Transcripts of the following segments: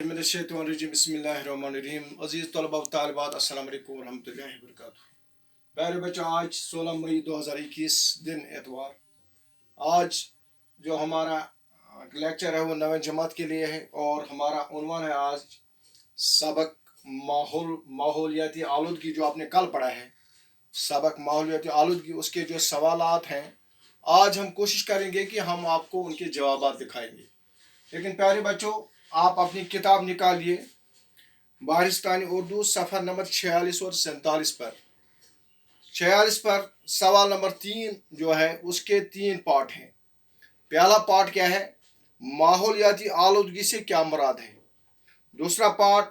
बिस्मिल्लाहिर्रहमानिर्रहीम। अजीज़ तलबा व तालिबात, अस्सलाम वालेकुम व रहमतुल्लाहि व बरकातुहू। प्यारे बच्चों, आज 16 मई 2021 दिन एतवार। आज जो हमारा लेक्चर है वो 9वीं जमात के लिए है और हमारा उन्वान है आज सबक माहौलियाती आलूदगी। जो आपने कल पढ़ा है सबक माहौलियाती आलूदगी, उसके जो सवालात हैं आज हम कोशिश करेंगे कि हम आपको उनके जवाब दिखाएंगे। लेकिन प्यारे बच्चों, आप अपनी किताब निकालिए बारिस्तानी उर्दू सफ़र नंबर 46 और 47 पर। 46 पर सवाल नंबर 3 जो है उसके 3 पार्ट हैं। पहला पार्ट क्या है? माहौलियाती आलूदगी से क्या मुराद है। दूसरा पार्ट,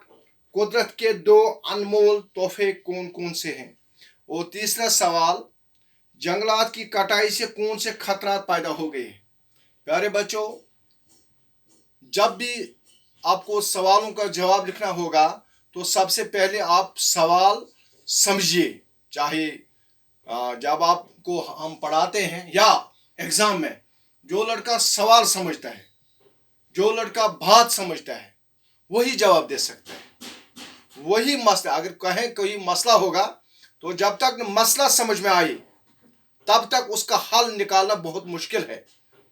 कुदरत के 2 अनमोल तोहफे कौन कौन से हैं। और तीसरा सवाल, जंगलात की कटाई से कौन से खतरात पैदा हो गए हैं। प्यारे बच्चों, जब भी आपको सवालों का जवाब लिखना होगा तो सबसे पहले आप सवाल समझिए। चाहे जब आपको हम पढ़ाते हैं या एग्जाम में, जो लड़का सवाल समझता है, जो लड़का बात समझता है, वही जवाब दे सकता है। वही मसला, अगर कहें कोई मसला होगा तो जब तक मसला समझ में आए तब तक उसका हल निकालना बहुत मुश्किल है।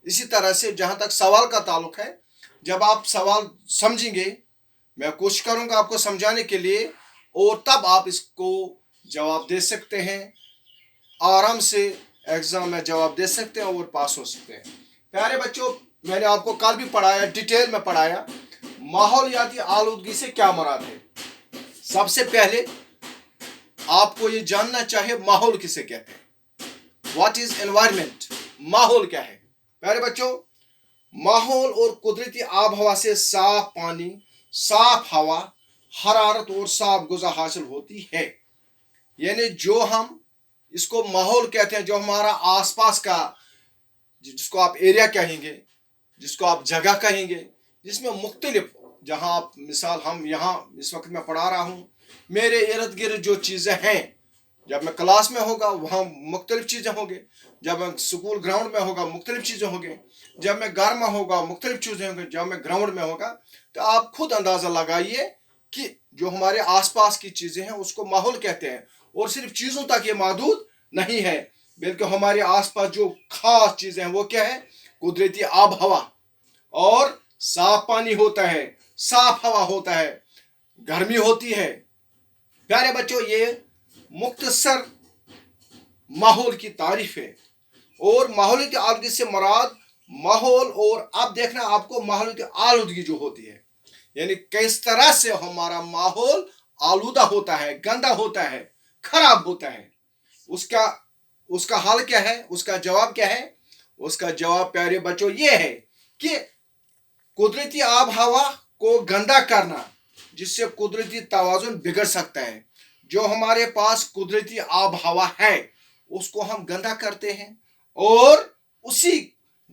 इसी तरह से जहां तक सवाल का ताल्लुक है, जब आप सवाल समझेंगे, मैं कोशिश करूंगा आपको समझाने के लिए, और तब आप इसको जवाब दे सकते हैं। आराम से एग्जाम में जवाब दे सकते हैं और पास हो सकते हैं। प्यारे बच्चों, मैंने आपको कल भी पढ़ाया, डिटेल में पढ़ाया माहौलियाती आलूदगी से क्या मुराद है। सबसे पहले आपको ये जानना चाहिए माहौल किसे कहते हैं। What is environment? माहौल क्या है। प्यारे बच्चों, माहौल और कुदरती आब हवा से साफ पानी, साफ हवा, हरारत और साफ गुज़ा हासिल होती है। यानी जो हम इसको माहौल कहते हैं, जो हमारा आसपास का, जिसको आप एरिया कहेंगे, जिसको आप जगह कहेंगे, जिसमें मुख्तलिफ, जहां आप मिसाल, हम यहाँ इस वक्त मैं पढ़ा रहा हूँ, मेरे इर्द गिर्द जो चीज़ें हैं, जब मैं क्लास में होगा वहाँ मुख्तलिफ चीज़ें होंगे, जब मैं स्कूल ग्राउंड में होगा मुख्तलिफ चीज़ें होंगे, जब मैं घर में होगा मुख्तलिफ चीज़ें होंगी, जब मैं ग्राउंड में होगा। तो आप खुद अंदाज़ा लगाइए कि जो हमारे आसपास की चीज़ें हैं उसको माहौल कहते हैं। और सिर्फ चीज़ों तक ये महदूद नहीं है, बल्कि हमारे आसपास जो खास चीज़ें हैं वो क्या है? कुदरती आब हवा, और साफ पानी होता है, साफ हवा होता है, गर्मी होती है। प्यारे बच्चों, ये मुख्तसर माहौल की तारीफ है। और माहौलियाती आलूदगी से मुराद माहौल, और अब देखना आपको माहौलियाती आलूदगी जो होती है, यानी किस तरह से हमारा माहौल आलूदा होता है, गंदा होता है, खराब होता है। उसका हल क्या है, उसका जवाब क्या है? उसका जवाब प्यारे बच्चों ये है कि कुदरती आब हवा को गंदा करना, जिससे कुदरती तवाज़ुन बिगड़ सकता है। जो हमारे पास कुदरती आब हवा है उसको हम गंदा करते हैं, और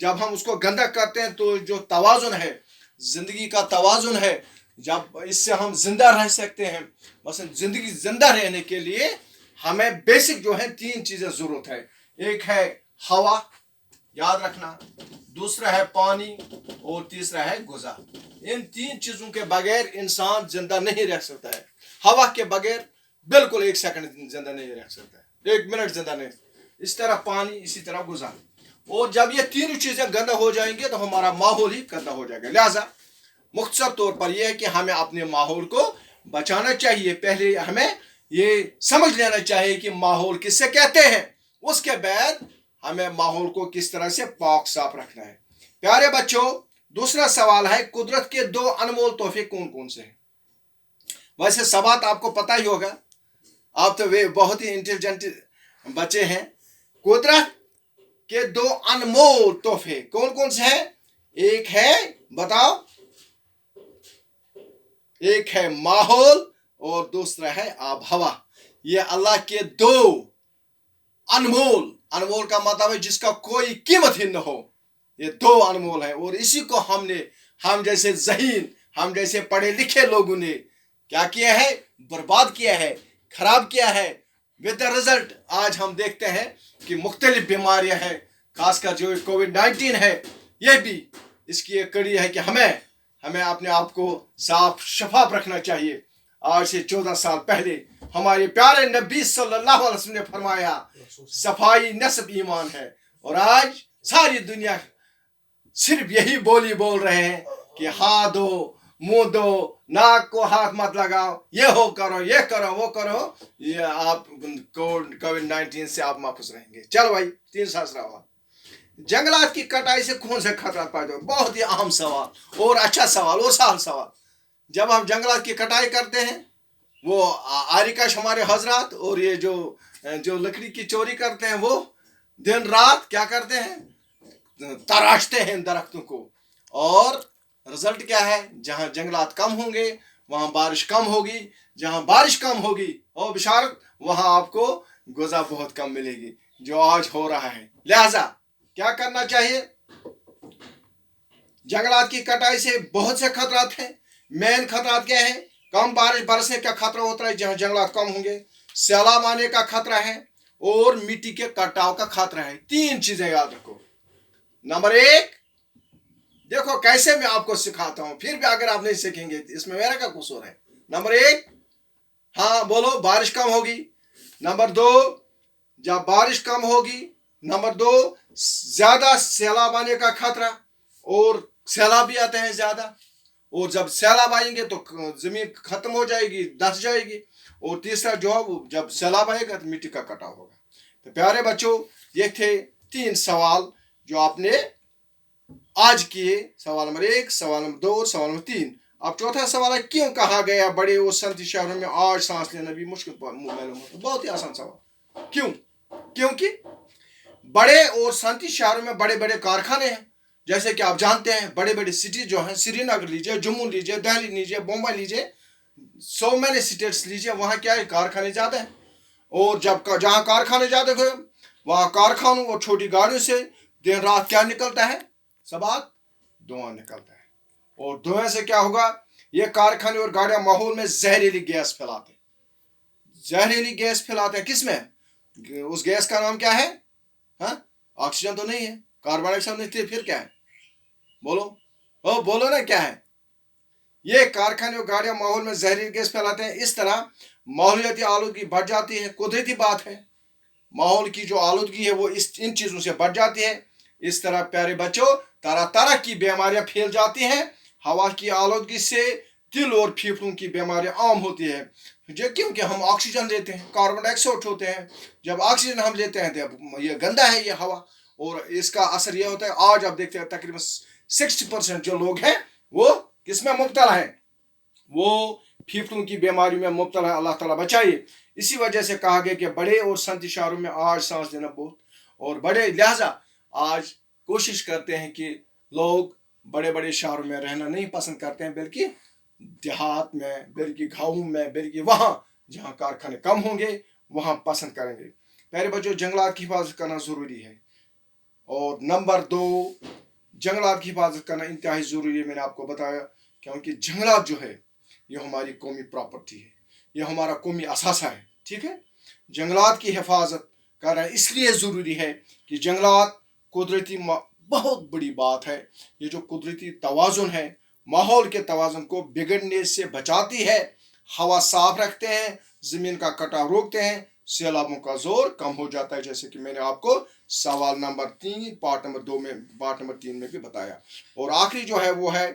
जब हम उसको गंदा करते हैं तो जो तवाज़ुन है, जिंदगी का तवाज़ुन है, जब इससे हम जिंदा रह सकते हैं। मसलन जिंदगी जिंदा रहने के लिए हमें बेसिक जो है 3 चीज़ें ज़रूरत है। एक है हवा, याद रखना, दूसरा है पानी, और तीसरा है गुज़ा। इन 3 चीज़ों के बगैर इंसान जिंदा नहीं रह सकता है। हवा के बगैर बिल्कुल 1 सेकंड जिंदा नहीं रह सकता है, 1 मिनट जिंदा नहीं। इस तरह पानी, इसी तरह गुज़ा। और जब ये तीनों चीज़ें गंदा हो जाएंगी तो हमारा माहौल ही गंदा हो जाएगा। लिहाजा मुख्तसर तौर पर यह है कि हमें अपने माहौल को बचाना चाहिए। पहले हमें ये समझ लेना चाहिए कि माहौल किससे कहते हैं, उसके बाद हमें माहौल को किस तरह से पाक साफ रखना है। प्यारे बच्चों, दूसरा सवाल है, कुदरत के 2 अनमोल तोहफे कौन कौन से हैं। वैसे सब बात आपको पता ही होगा, आप तो वे बहुत ही इंटेलिजेंट बच्चे हैं। कुदरत के 2 अनमोल तोहफे कौन कौन से हैं? एक है, बताओ, एक है माहौल और दूसरा है आब हवा। ये अल्लाह के 2 अनमोल, अनमोल का मतलब है जिसका कोई कीमत ही न हो। ये 2 अनमोल है, और इसी को हम जैसे ज़हीन, हम जैसे पढ़े लिखे लोगों ने क्या किया है? बर्बाद किया है, खराब किया है। विद द रिजल्ट आज हम देखते हैं कि मुख्तलिफ बीमारियां हैं, खासकर जो कोविड-19 है, यह भी इसकी एक कड़ी है कि हमें अपने आप को साफ शफाफ रखना चाहिए। आज से 14 साल पहले हमारे प्यारे नबी सल्लल्लाहु अलैहि वसल्लम ने फरमाया सफाई नस्ब ईमान है, और आज सारी दुनिया सिर्फ यही बोली बोल रहे हैं कि हाथ धो, मुंह धो, नाक को हाथ मत लगाओ, ये हो करो, ये करो, वो करो, ये आप कोविड-19 से आप महफूज रहेंगे। चलो भाई, 3 सवाल। जंगलात की कटाई से कौन से खतरा पैदा हो? बहुत ही अहम सवाल और अच्छा सवाल और साल सवाल। जब हम जंगलात की कटाई करते हैं, वो आरिकाश हमारे हजरात और ये जो लकड़ी की चोरी करते हैं, वो दिन रात क्या करते हैं? तराशते हैं दरख्तों को। और रिजल्ट क्या है? जहां जंगलात कम होंगे वहां बारिश कम होगी, जहां बारिश कम होगी और बिशारत वहां आपको गुज़ा बहुत कम मिलेगी, जो आज हो रहा है। लिहाजा क्या करना चाहिए? जंगलात की कटाई से बहुत से खतरात हैं। मेन खतरात क्या है? कम बारिश बरसने का खतरा होता है जहां जंगलात कम होंगे, सैलाब आने का खतरा है, और मिट्टी के कटाव का खतरा है। 3 चीजें याद रखो। नंबर 1, देखो कैसे मैं आपको सिखाता हूं, फिर भी अगर आप नहीं सीखेंगे इसमें मेरा क्या कसूर है? नंबर 1, हाँ बोलो, बारिश कम होगी। नंबर 2, जब बारिश कम होगी। नंबर 2, ज्यादा सैलाब आने का खतरा, और सैलाब भी आते हैं ज्यादा, और जब सैलाब आएंगे तो जमीन खत्म हो जाएगी, धंस जाएगी। और तीसरा जो है, जब सैलाब आएगा तो मिट्टी का कटाव होगा। तो प्यारे बच्चों, ये थे 3 सवाल जो आपने आज किए। सवाल नंबर 1, सवाल नंबर 2 और सवाल नंबर 3। अब चौथा सवाल है, क्यों कहा गया बड़े और सनती शहरों में आज सांस लेना भी मुश्किल मालूम होता है? बहुत ही आसान सवाल। क्यों? क्योंकि बड़े और सनती शहरों में बड़े बड़े कारखाने हैं। जैसे कि आप जानते हैं, बड़े बड़े सिटी जो हैं, श्रीनगर लीजिए, जम्मू लीजिए, दिल्ली लीजिए, मुंबई लीजिए, सो मैनी स्टेट्स लीजिए, वहाँ क्या है? कारखाने ज़्यादा हैं। और जब जहाँ कारखाने ज़्यादा हुए, वहाँ कारखानों और छोटी गाड़ियों से दिन रात क्या निकलता है? सबात धुआं निकलता है। और धुएं से क्या होगा? ये कारखाने और गाड़ियां माहौल में जहरीली गैस फैलाते हैं। जहरीली गैस फैलाते हैं किसमें? उस गैस का नाम क्या है? हाँ, ऑक्सीजन तो नहीं है, कार्बन डाइऑक्साइड नहीं थे, फिर क्या है? बोलो, ओ बोलो ना, क्या है? ये कारखाने और गाड़ियां माहौल में जहरीली गैस फैलाते हैं। इस तरह माहौलियाती आलूदगी बढ़ जाती है। कुदरती बात है, माहौल की जो आलूदगी है वो इन चीजों से बढ़ जाती है। इस तरह प्यारे बच्चों, तरह तरह की बीमारियां फैल जाती हैं। हवा की आलूदगी से दिल और फेफड़ों की बीमारियां आम होती है, जो क्योंकि हम ऑक्सीजन लेते हैं, कार्बन डाइऑक्साइड होते हैं। जब ऑक्सीजन हम लेते हैं तो ये गंदा है ये हवा, और इसका असर यह होता है, आज आप देखते हैं तकरीबन 60% जो लोग हैं वो किसमें मुब्तला है? वो फेफड़ों की बीमारी में मुब्तला है। अल्लाह ताला बचाइए। इसी वजह से कहा गया कि बड़े और सनती शहरों में आज सांस लेना बहुत और बड़े, लिहाजा आज कोशिश करते हैं कि लोग बड़े बड़े शहरों में रहना नहीं पसंद करते हैं, बल्कि देहात में, बल्कि गाँव में, बल्कि वहाँ जहाँ कारखाने कम होंगे वहाँ पसंद करेंगे। प्यारे बच्चों, जंगलात की हिफाजत करना ज़रूरी है। और नंबर 2, जंगलात की हिफाजत करना इंतहाई ज़रूरी है। मैंने आपको बताया, क्योंकि जंगलात जो है ये हमारी कौमी प्रॉपर्टी है, ये हमारा कौमी असासा है। ठीक है, जंगलात की हिफाजत करना इसलिए ज़रूरी है कि जंगलात कुदरती बहुत बड़ी बात है। ये जो कुदरती तवाज़ुन है, माहौल के तवाज़ुन को बिगड़ने से बचाती है, हवा साफ रखते हैं, ज़मीन का कटाव रोकते हैं, सैलाबों का जोर कम हो जाता है, जैसे कि मैंने आपको सवाल नंबर 3 पार्ट नंबर 3 में भी बताया। और आखिरी जो है वो है,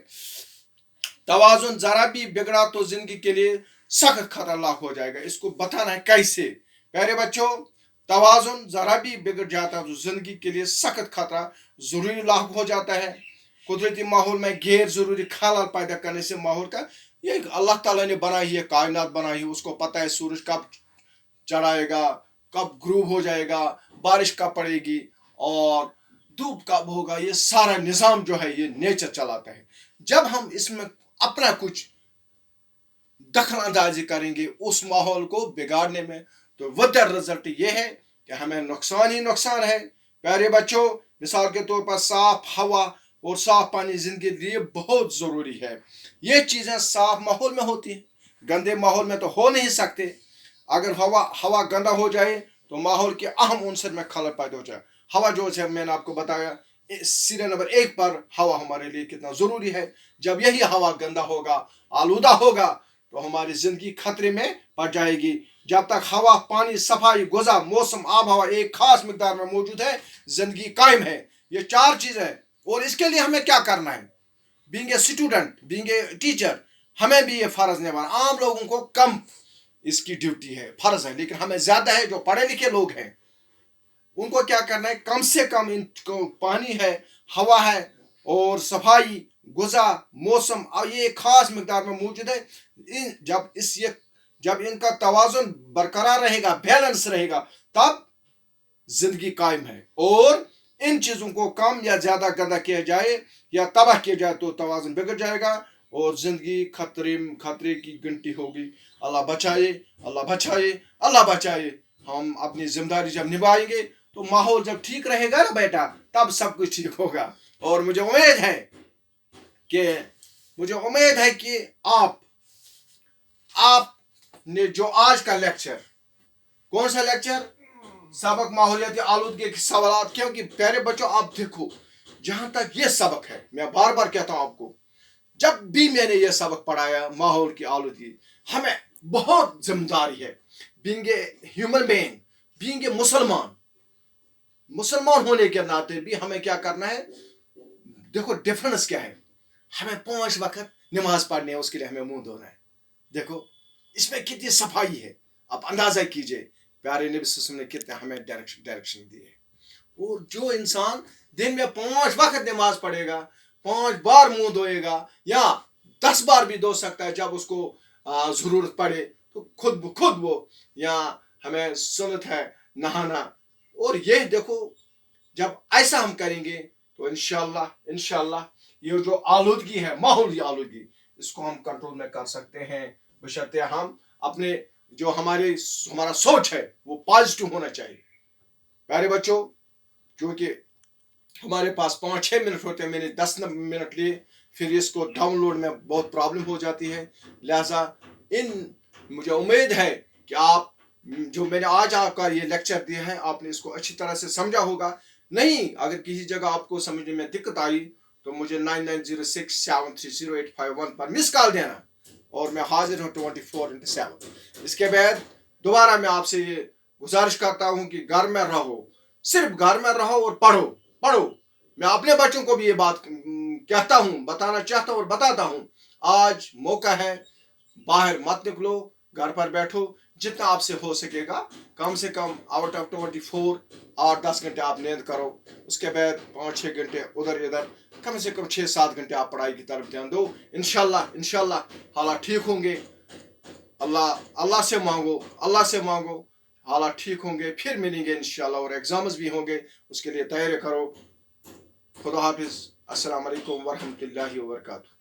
तवाज़ुन जरा भी बिगड़ा तो जिंदगी के लिए सख्त खतरनाक हो जाएगा। इसको बताना है कैसे? प्यारे बच्चों, तवाज़ुन जरा भी बिगड़ जाता है तो जिंदगी के लिए सख्त खतरा जरूरी लाक हो जाता है। कुदरती माहौल में गैर जरूरी खलल पैदा करने से माहौल का, ये अल्लाह ताला ने बनाई है, कायनात बनाई है, उसको पता है सूरज कब चढ़ाएगा, कब ग्रूब हो जाएगा, बारिश कब पड़ेगी और धूप कब होगा। ये सारा निज़ाम जो है ये नेचर चलाता है। जब हम इसमें अपना कुछ दखल अंदाजी करेंगे उस माहौल को बिगाड़ने में, तो वदर रिजल्ट ये है कि हमें नुकसान ही नुकसान है। प्यारे बच्चों, मिसाल के तौर पर साफ हवा और साफ पानी जिंदगी के लिए बहुत ज़रूरी है। ये चीज़ें साफ माहौल में होती हैं, गंदे माहौल में तो हो नहीं सकते। अगर हवा गंदा हो जाए तो माहौल के अहम उनसर में खलल पैदा हो जाए। हवा जो है मैंने आपको बताया सीरियल नंबर 1 पर हवा हमारे लिए कितना ज़रूरी है। जब यही हवा गंदा होगा, आलूदा होगा, तो हमारी ज़िंदगी खतरे में पड़ जाएगी। जब तक हवा, पानी, सफाई, ग़िज़ा, मौसम, आब हवा एक ख़ास मिक़दार में मौजूद है, ज़िंदगी कायम है। ये 4 चीज़ें हैं। और इसके लिए हमें क्या करना है? Being a student, being a teacher, हमें भी ये फ़र्ज़ निभाना। आम लोगों को कम इसकी ड्यूटी है, फ़र्ज़ है, लेकिन हमें ज़्यादा है। जो पढ़े लिखे लोग हैं, उनको क्या करना है? कम से कम इनको पानी है, हवा है और सफाई, ग़िज़ा, मौसम और ये ख़ास मिक़दार में मौजूद है। जब इनका तवाज़ुन बरकरार रहेगा, बैलेंस रहेगा, तब ज़िंदगी कायम है। और इन चीज़ों को कम या ज़्यादा गंदा किया जाए या तबाह किया जाए तो तवाज़ुन बिगड़ जाएगा और ज़िंदगी खतरे की घंटी होगी। अल्लाह बचाए, अल्लाह बचाए, अल्लाह बचाए। हम अपनी ज़िम्मेदारी जब निभाएंगे तो माहौल जब ठीक रहेगा ना बेटा, तब सब कुछ ठीक होगा। और मुझे उम्मीद है कि आपने जो आज का लेक्चर, कौन सा लेक्चर? सबक माहौलियाती आलूदगी के सवाल। क्योंकि प्यारे बच्चों, आप देखो, जहां तक ये सबक है, मैं बार बार कहता हूं आपको, जब भी मैंने ये सबक पढ़ाया माहौल की आलूदगी, हमें बहुत जिम्मेदारी है। Being a human being, being a मुसलमान होने के नाते भी हमें क्या करना है? देखो डिफरेंस क्या है। हमें 5 वक्त नमाज पढ़नी है, उसके लिए हमें मुंह धोना है। देखो इसमें कितनी सफाई है, आप अंदाजा कीजिए। प्यारे नबी सल्लल्लाहु अलैहि वसल्लम ने कितने हमें डायरेक्शन दी है। और जो इंसान दिन में 5 वक्त नमाज पढ़ेगा, 5 बार मुंह धोएगा या 10 बार भी धो सकता है जब उसको ज़रूरत पड़े, तो खुद वो, या हमें सुन्नत है नहाना। और ये देखो, जब ऐसा हम करेंगे तो इंशाल्लाह ये जो आलूदगी है, माहौली आलूदगी, इसको हम कंट्रोल में कर सकते हैं, बशर्ते हम अपने जो हमारा सोच है वो पॉजिटिव होना चाहिए। प्यारे बच्चों, क्योंकि हमारे पास 5-6 मिनट होते हैं, मैंने 10 मिनट लिए, फिर इसको डाउनलोड में बहुत प्रॉब्लम हो जाती है। लिहाजा मुझे उम्मीद है कि आप जो मैंने आज आपका ये लेक्चर दिया है, आपने इसको अच्छी तरह से समझा होगा। नहीं, अगर किसी जगह आपको समझने में दिक्कत आई तो मुझे 9906730851 पर मिस कॉल देना और मैं हाजिर हूँ 24/7। इसके बाद दोबारा मैं आपसे ये गुजारिश करता हूँ कि घर में रहो, सिर्फ घर में रहो और पढ़ो। मैं अपने बच्चों को भी ये बात कहता हूँ, बताना चाहता हूँ और बताता हूँ। आज मौका है, बाहर मत निकलो, घर पर बैठो। जितना आपसे हो सकेगा, कम से कम आउट ऑफ 24 और 10 घंटे आप नींद करो। उसके बाद 5-6 घंटे उधर इधर, कम से कम 6-7 घंटे आप पढ़ाई की तरफ ध्यान दो। इंशाल्लाह हालात ठीक होंगे। अल्लाह से मांगो, हालात ठीक होंगे, फिर मिलेंगे इंशाल्लाह। और एग्जाम्स भी होंगे, उसके लिए तैयारी करो। खुदा हाफिज। अस्सलाम वालेकुम वरहमतुल्लाहि वबरकातुहू।